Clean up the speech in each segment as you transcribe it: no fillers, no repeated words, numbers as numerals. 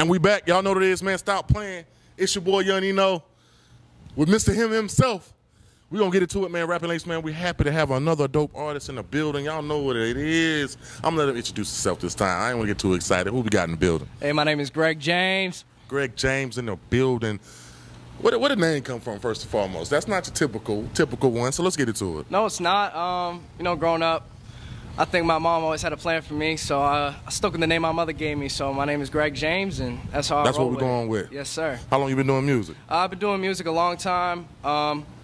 And we back. Y'all know what it is, man. Stop playing. It's your boy, Young Nino, with Mr. Him himself. We gonna get into it, man. Rapping Lace, man. We happy to have another dope artist in the building. Y'all know what it is. I'm gonna let him introduce himself this time. I ain't wanna get too excited. Who we got in the building? Hey, my name is Greg James. Greg James in the building. Where did the name come from, first and foremost? That's not your typical one, so let's get into it. No, it's not. You know, growing up, I think my mom always had a plan for me, so I stuck with the name my mother gave me. So my name is Greg James, and that's how I roll. That's what we're going with. Yes, sir. How long you been doing music? I've been doing music a long time.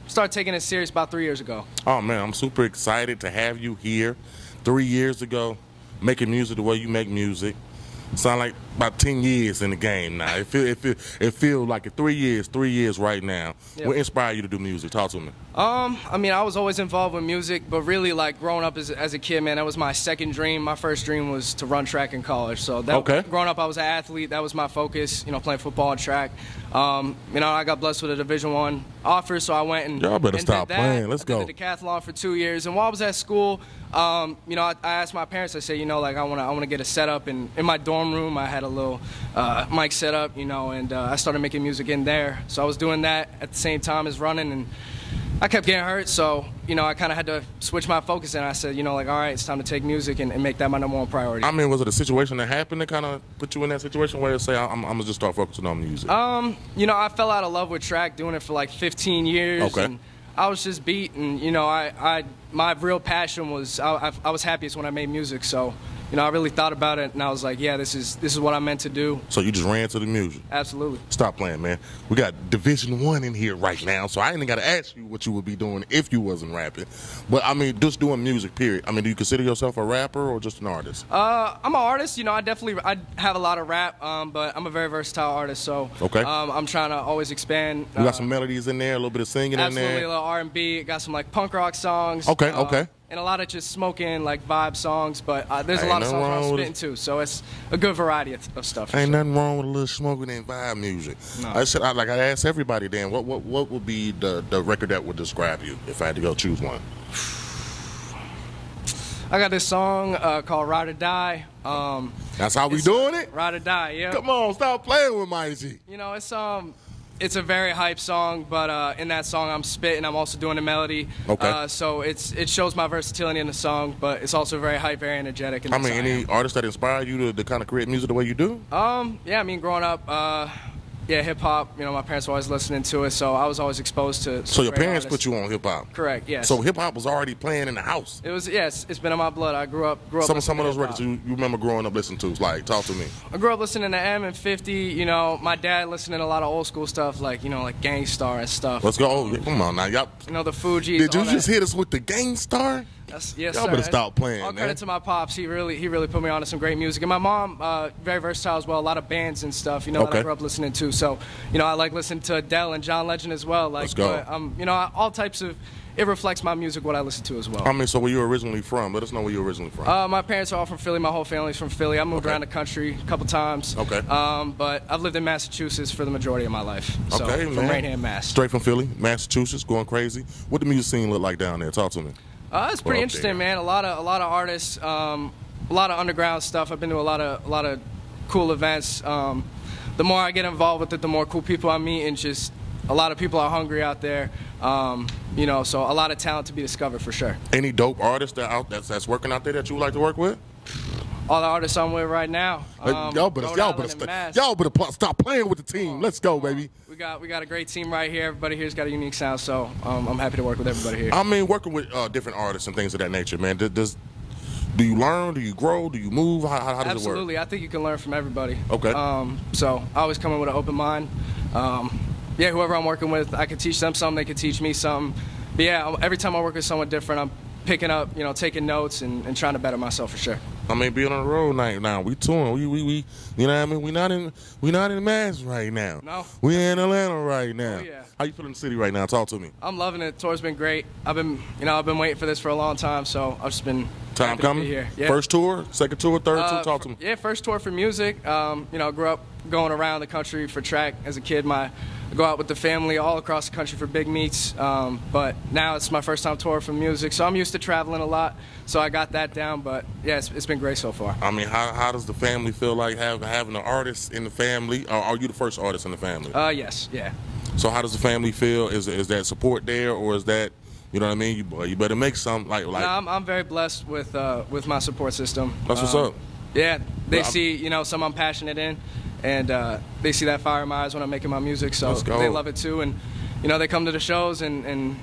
Started taking it serious about 3 years ago. Oh, man, I'm super excited to have you here 3 years ago, making music the way you make music. Sound like about 10 years in the game now. It feel like 3 years right now. Yep. What inspired you to do music? Talk to me. I mean, I was always involved with music, but really, like, growing up as a kid, man, that was my second dream. My first dream was to run track in college. So growing up, I was an athlete. That was my focus, you know, playing football and track. You know, I got blessed with a Division I offer, so I went and y'all better and stop did that. playing. Let's go. I did the decathlon for 2 years, and while I was at school, you know, I asked my parents. I said, you know, like, I want to get a setup, and in my dorm room, I had a little mic set up, you know, and I started making music in there. So I was doing that at the same time as running, and I kept getting hurt, so, you know, I kind of had to switch my focus, and I said, you know, like, all right, it's time to take music and make that my #1 priority. I mean, was it a situation that happened that kind of put you in that situation where you say, I'm going to just start focusing on music? You know, I fell out of love with track, doing it for like 15 years. Okay. And I was just beat, and, you know, my real passion was, I was happiest when I made music, so, you know, I really thought about it, and I was like, yeah, this is what I'm meant to do. So you just ran to the music? Absolutely. Stop playing, man. We got Division I in here right now, so I ain't got to ask you what you would be doing if you wasn't rapping. But, I mean, just doing music, period. I mean, do you consider yourself a rapper or just an artist? I'm an artist. You know, I have a lot of rap, but I'm a very versatile artist, so okay. I'm trying to always expand. You got some melodies in there, a little bit of singing in there? Absolutely, a little R&B. Got some, like, punk rock songs. Okay, okay. And a lot of just smoking, like, vibe songs, but there's a lot of songs where I'm spitting too, so it's a good variety of stuff. Ain't nothing wrong with a little smoking and vibe music. No. I asked everybody, Dan, what would be the record that would describe you if I had to go choose one? I got this song called Ride or Die. That's how we doing it? Ride or Die, yeah. Come on, stop playing with my G. You know, it's a very hype song, but in that song I'm spitting, I'm also doing a melody. Okay. So it shows my versatility in the song, but it's also very hype, very energetic. I mean, any artists that inspire you to kind of create music the way you do? Yeah, I mean, growing up, yeah, hip-hop, you know, my parents were always listening to it, so I was always exposed to So your parents artists. put you on hip-hop? Correct, yes. So hip-hop was already playing in the house? It was, yes, it's been in my blood. I grew up Some of those records you remember growing up listening to, like, talk to me. I grew up listening to M and 50, you know, my dad listening to a lot of old school stuff, like, you know, like Gangstar and stuff. Let's go. Oh, come on now, y'all. You know, the Fugees. Did you just hit us with the Gangstar? Yes, y'all sir. better stop playing, All man. credit to my pops. He really put me on to some great music. And my mom, very versatile as well. A lot of bands and stuff, you know, that I grew up listening to. So, you know, I like listening to Adele and John Legend as well. Like, let's go. But, you know, all types of. It reflects my music, what I listen to as well. I mean, so where you originally from? Let us know where you're originally from. My parents are all from Philly. My whole family's from Philly. I moved around the country a couple times. Okay. But I've lived in Massachusetts for the majority of my life. So, okay, from man. Rainham, Mass. Straight from Philly, Massachusetts, going crazy. What the music scene look like down there? Talk to me. It's pretty interesting, man. A lot of artists, a lot of underground stuff. I've been to a lot of cool events. The more I get involved with it, the more cool people I meet, and just a lot of people are hungry out there. You know, so a lot of talent to be discovered for sure. Any dope artists that's working out there that you would like to work with? All the artists I'm with right now. Y'all better stop playing with the team. Let's go, baby. We got a great team right here. Everybody here's got a unique sound, so I'm happy to work with everybody here. I mean, working with different artists and things of that nature, man. Do you learn? Do you grow? Do you move? How does it work? Absolutely. I think you can learn from everybody. Okay. So I always come in with an open mind. Yeah, whoever I'm working with, I can teach them something. They can teach me something. But yeah, every time I work with someone different, I'm picking up, you know, taking notes and trying to better myself for sure. I mean, being on the road now, we touring. We you know what I mean? We not in Mass right now. No. We in Atlanta right now. Oh, yeah. How you feeling in the city right now? Talk to me. I'm loving it. Tour's been great. I've been waiting for this for a long time, so I've just been time coming. here. Yeah. First tour, second tour, third tour. Talk to me. Yeah, first tour for music. You know, grew going around the country for track as a kid. I go out with the family all across the country for big meets, but now it's my first time touring for music, so I'm used to traveling a lot, so I got that down. But yeah, it's been great so far. I mean, how does the family feel like having an artist in the family? Or are you the first artist in the family? Yes, yeah. So how does the family feel? Is that support there, or is that, you know what I mean? You better make some like. No, I'm very blessed with my support system. That's what's up. Yeah, they see something I'm passionate in, and they see that fire in my eyes when I'm making my music, so they love it too. And they come to the shows and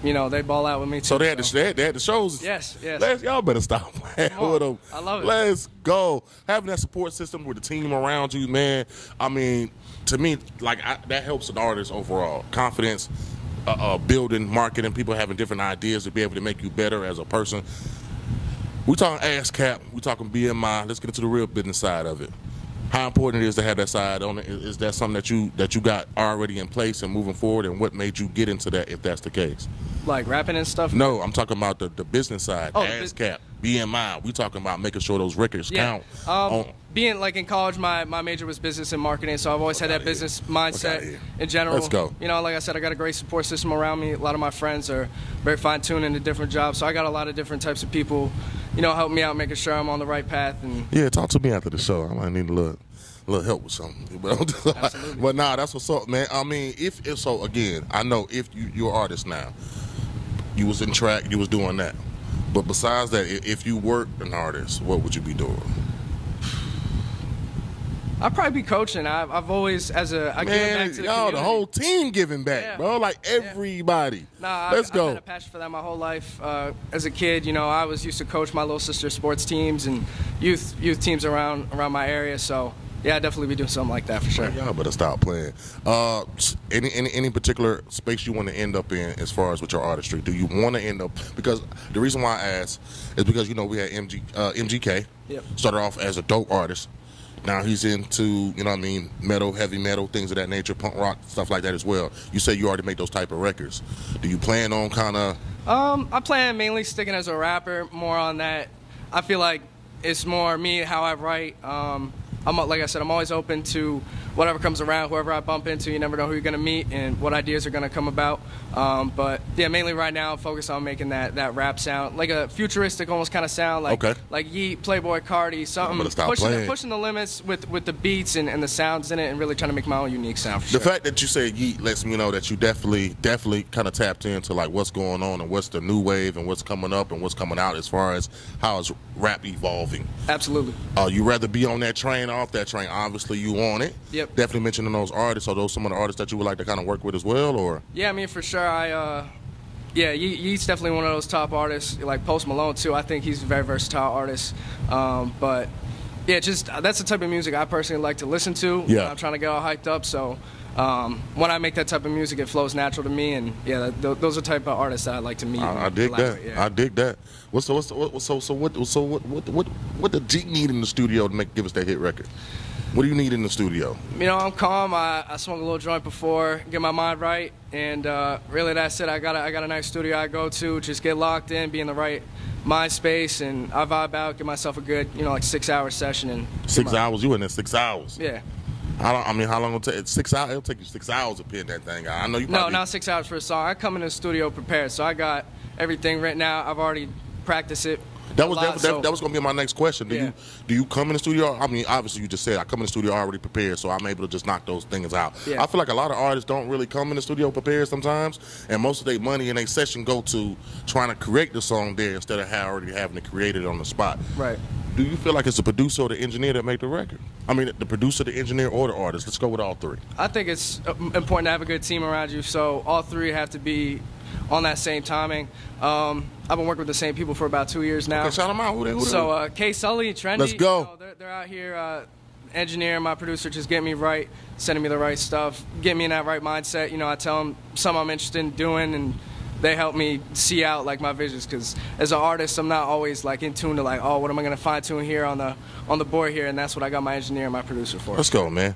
they ball out with me too. So they had the shows. Yes. Y'all better stop playing with them. I love it. Let's go. Having that support system with the team around you, man. I mean, to me, that helps an artist overall. Confidence, building, marketing, people having different ideas to be able to make you better as a person. We talking ASCAP, we talking BMI. Let's get into the real business side of it. How important it is to have that side on it? Is that something that you got already in place and moving forward? And what made you get into that, if that's the case? Like rapping and stuff? No, I'm talking about the business side. ASCAP, BMI. We talking about making sure those records count. Being in college, my major was business and marketing, so I've always had that business mindset in general. Let's go. Like I said, I got a great support system around me. A lot of my friends are very fine-tuned into different jobs, so I got a lot of different types of people, helping me out, making sure I'm on the right path. And yeah, talk to me after the show. I might need a little help with something. But nah, that's what's up, man. I mean, if so, again, I know if you're an artist now, you was in track, you was doing that. But besides that, if you weren't an artist, what would you be doing? I'd probably be coaching. I've always, I give back to the community. The whole team giving back, bro. Like everybody. Nah, Let's go. I've had a passion for that my whole life. As a kid, I was used to coach my little sister's sports teams and youth teams around my area. So yeah, I'd definitely be doing something like that for sure. Y'all better stop playing. Any particular space you want to end up in as far as with your artistry? Do you want to end up? Because the reason why I ask is because we had MGK. Yep. Started off as a dope artist. Now he's into, metal, heavy metal, things of that nature, punk rock, stuff like that as well. You say you already make those type of records. Do you plan on kind of? I plan mainly sticking as a rapper, more on that. I feel like it's more me, how I write. Like I said, I'm always open to whatever comes around, whoever I bump into. You never know who you're going to meet and what ideas are going to come about. But yeah, mainly right now I'm focused on making that rap sound, like a futuristic almost kind of sound, like Yeet, Playboy Cardi, something pushing the limits with the beats and the sounds in it, and really trying to make my own unique sound. For sure. The fact that you say Yeet lets me know that you definitely kind of tapped into like what's going on and what's the new wave and what's coming up and what's coming out as far as how is rap evolving. Absolutely. You rather be on that train or off that train? Obviously you on it. Yep. Definitely mentioning those artists. Are those some of the artists that you would like to kind of work with as well, or? Yeah, I mean, for sure. Yeet's definitely one of those top artists, like Post Malone too. I think he's a very versatile artist. But yeah, that's the type of music I personally like to listen to. Yeah. I'm trying to get all hyped up, so when I make that type of music, it flows natural to me, and yeah, those are the type of artists that I like to meet. I dig that. Yeah. I dig that. What the G need in the studio to give us that hit record? What do you need in the studio? I'm calm. I smoke a little joint before, get my mind right, and really that's it. I got a nice studio I go to, just get locked in, be in the right mind space, and I vibe out, give myself a good, 6-hour session. And 6 hours? You in there 6 hours? Yeah. How long will it take? 6 hours? It'll take you 6 hours to pin that thing out. I know you probably... No, not 6 hours for a song. I come in the studio prepared, so I got everything written out. I've already practiced it. That was going to be my next question. Do you come in the studio? I mean, obviously you just said I come in the studio already prepared, so I'm able to just knock those things out. Yeah. I feel like a lot of artists don't really come in the studio prepared sometimes, and most of their money in their session go to trying to create the song there instead of already having to create it on the spot. Right. Do you feel like it's the producer or the engineer that make the record? I mean, the producer, the engineer, or the artist? Let's go with all three. I think it's important to have a good team around you, so all three have to be on that same timing. I've been working with the same people for about 2 years now. Okay, shout them out. Who they? So K. Sully, Trendy. Let's go. They're out here. Engineer, my producer, just get me right, sending me the right stuff, get me in that right mindset. I tell them something I'm interested in doing, and they help me see out like my visions. Because as an artist, I'm not always like in tune to like, oh, what am I gonna fine tune here on the board here, and that's what I got my engineer and my producer for. Let's go, man.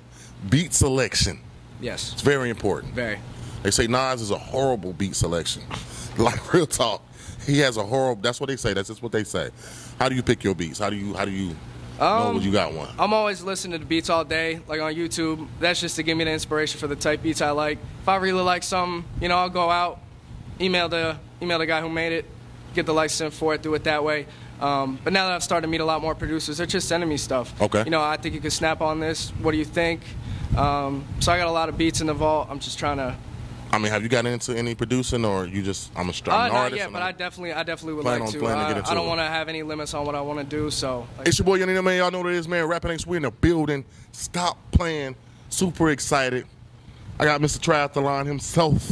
Beat selection. Yes. It's very important. Very. They say Nas is a horrible beat selection. Like, real talk. He has a horrible, that's what they say. That's just what they say. How do you pick your beats? How do you? know you got one? I'm always listening to beats all day, like on YouTube. That's just to give me the inspiration for the type beats I like. If I really like something, you know, I'll go out, email the guy who made it, get the license for it, do it that way. But now that I've started to meet a lot more producers, they're just sending me stuff. Okay. You know, I think you could snap on this. What do you think? So I got a lot of beats in the vault. I'm just trying to. I mean, have you gotten into any producing, or you just I'm an artist? Not yet, but I definitely would like to. I don't want to have any limits on what I want to do. So it's your boy Nino, man. Y'all know what it is, man. Rapping X, we in the building. Stop playing. Super excited. I got Mr. Triathlon himself.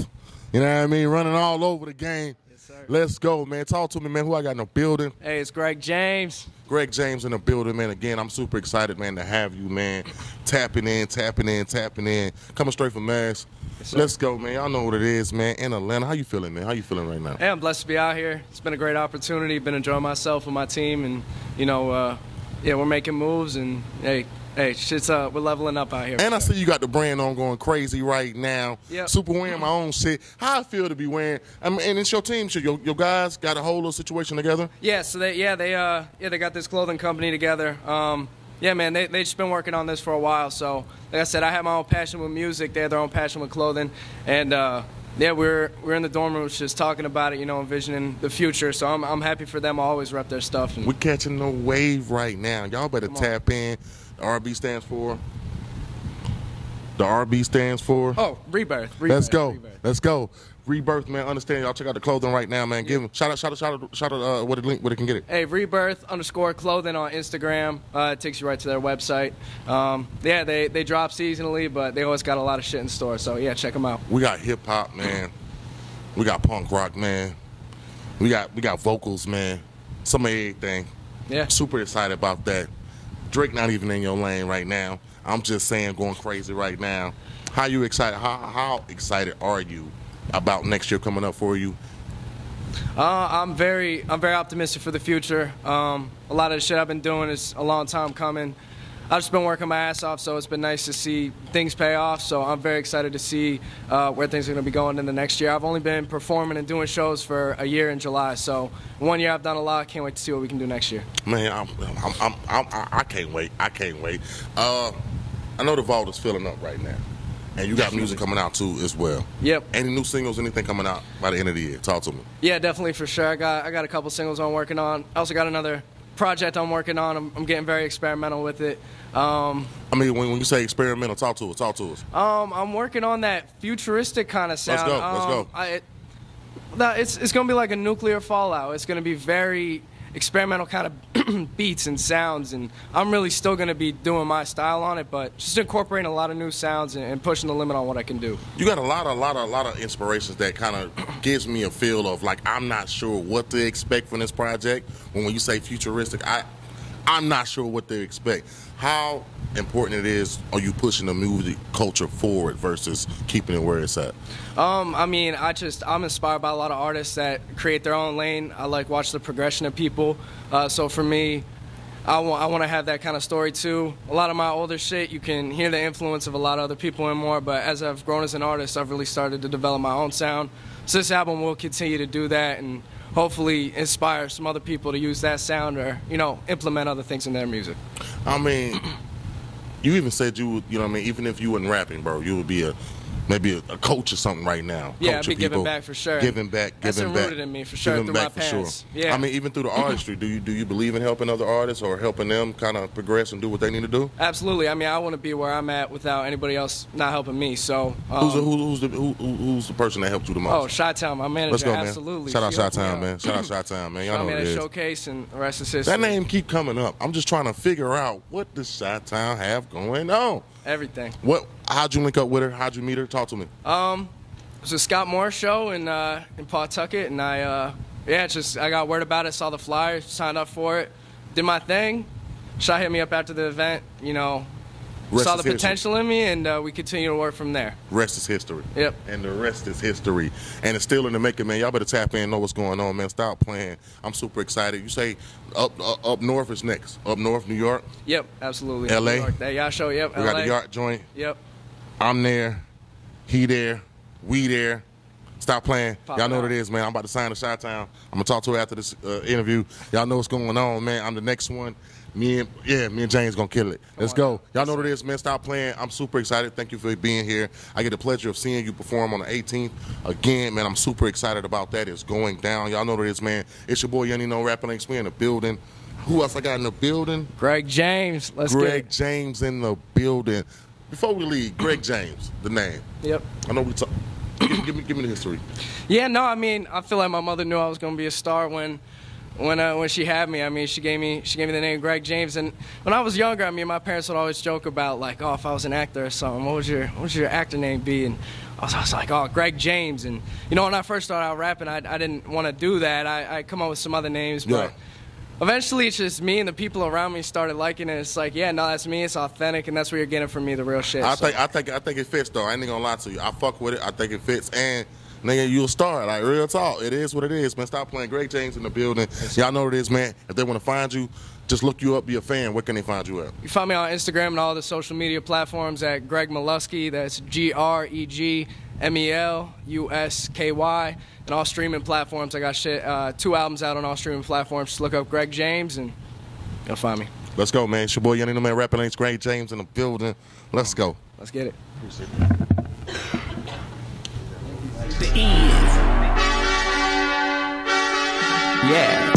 You know what I mean? Running all over the game. Yes, sir. Let's go, man. Talk to me, man. Who I got in the building? Hey, it's Greg James. Greg James in the building, man. Again, I'm super excited, man, to have you, man. Tapping in. Coming straight from Mass. Yes, let's go, man. Y'all know what it is, man. In Atlanta. How you feeling, man? How you feeling right now? Hey, I'm blessed to be out here. It's been a great opportunity. Been enjoying myself with my team, and you know, yeah, we're making moves, and hey, shit's we're leveling up out here. And I see you got the brand on going crazy right now. Yep. Super wearing my own shit. How I feel to be wearing? I mean, and it's your team shit. Your guys got a whole little situation together. Yeah. So they got this clothing company together. Yeah, man, they just been working on this for a while. So, like I said, I have my own passion with music. They have their own passion with clothing. And, yeah, we're in the dorm rooms just talking about it, you know, envisioning the future. So I'm happy for them. I always rep their stuff. We're catching the wave right now. Y'all better tap in. The RB stands for? The RB stands for? Oh, Rebirth. Let's go. Rebirth. Let's go. Rebirth, man. Understand. Y'all check out the clothing right now, man. Give them shout out what it can get it. Hey, Rebirth_clothing on Instagram. It takes you right to their website. Yeah, they drop seasonally, but they always got a lot of shit in store. So yeah, check them out. We got hip hop, man. We got punk rock, man. We got vocals, man. Some of everything. Yeah. Super excited about that. Drake not even in your lane right now. I'm just saying, going crazy right now. How you excited? How excited are you about next year coming up for you? I'm very optimistic for the future. A lot of the shit I've been doing is a long time coming. I've just been working my ass off, so it's been nice to see things pay off. So I'm very excited to see where things are going to be going in the next year. I've only been performing and doing shows for a year in July, so 1 year I've done a lot. Can't wait to see what we can do next year. Man, I can't wait. I can't wait. I know the vault is filling up right now. And you got music coming out, too, as well. Yep. Any new singles, anything coming out by the end of the year? Talk to me. Yeah, definitely, for sure. I got a couple singles I'm working on. I also got another project I'm working on. I'm getting very experimental with it. I mean, when you say experimental, talk to us. I'm working on that futuristic kind of sound. Let's go. It's going to be like a nuclear fallout. It's going to be very experimental kind of beats and sounds, and I'm really still going to be doing my style on it, but just incorporating a lot of new sounds and pushing the limit on what I can do. You got a lot of inspirations that kind of gives me a feel of like I'm not sure what to expect from this project. When you say futuristic, I'm not sure what to expect. How important it is are you pushing the music culture forward versus keeping it where it's at? I mean, I'm inspired by a lot of artists that create their own lane. I like watch the progression of people. So for me, I want to have that kind of story too. A lot of my older shit, you can hear the influence of a lot of other people and more, but as I've grown as an artist, I've really started to develop my own sound. So this album will continue to do that and hopefully inspire some other people to use that sound or, you know, implement other things in their music. I mean, you even said you would, you know what I mean, even if you wasn't rapping, bro, you would be maybe a coach or something right now. Yeah, I'd be giving back for sure. Giving back. That's rooted in me for sure, through my parents. Sure. Yeah. I mean, even through the artistry, do you believe in helping other artists or helping them kind of progress and do what they need to do? Absolutely. I mean, I want to be where I'm at without anybody else not helping me. So who's the person that helped you the most? Oh, Chi-Town, my manager. Let's go, man. Absolutely. Shout out Chi-Town, man. Shout out Chi-Town, man. Y'all know what it is. Showcase and the rest is history. That name keep coming up. I'm just trying to figure out what does Chi-Town have going on. Everything. How'd you link up with her? How'd you meet her? Talk to me. It was a Scott Moore show in Pawtucket, and I got word about it, saw the flyer, signed up for it, did my thing. Shy hit me up after the event, you know, saw the potential in me, and we continue to work from there. Rest is history. Yep. And the rest is history. And it's still in the making, man. Y'all better tap in and know what's going on, man. Stop playing. I'm super excited. You say up north is next. Up north, New York? Yep, absolutely. L.A.? New York, that y'all show, yep. We got the Yacht joint. Yep. I'm there. He there. We there. Stop playing. Y'all know what it is, man. I'm about to sign to Chi-Town. I'm going to talk to her after this interview. Y'all know what's going on, man. I'm the next one. Me and James gonna kill it. Let's go. Y'all know what it is, man. Stop playing. I'm super excited. Thank you for being here. I get the pleasure of seeing you perform on the 18th. Again, man, I'm super excited about that. It's going down. Y'all know what it is, man. It's your boy, Nino, Rapping Links. We in the building. Who else I got in the building? Greg James. Let's get it. Greg James in the building. Before we leave, Greg James, the name. Yep. I know we talk. Give me the history. Yeah, no, I mean, I feel like my mother knew I was gonna be a star when she had me. I mean, she gave me the name Greg James. And when I was younger, I mean, my parents would always joke about like, oh, if I was an actor or something, what would your actor name be? And I was like, oh, Greg James. And you know, when I first started out rapping, I didn't want to do that. I come up with some other names, but. Yeah. Eventually, it's just me and the people around me started liking it. It's like, yeah, no, that's me. It's authentic, and that's where you're getting from me, the real shit. I think it fits though. I ain't gonna lie to you. I fuck with it. I think it fits, and nigga, you a star. Like real talk. It is what it is, man. Stop playing. Greg James in the building. Y'all know what it is, man. If they want to find you, just look you up. Be a fan. Where can they find you at? You find me on Instagram and all the social media platforms at Greg Melusky. That's GregMelusky. And all streaming platforms. I got 2 albums out on all streaming platforms. Just look up Greg James and you'll find me. Let's go, man. It's your boy, Nino, man. Rapping Links. Greg James in the building. Let's go. Let's get it. The end. Yeah.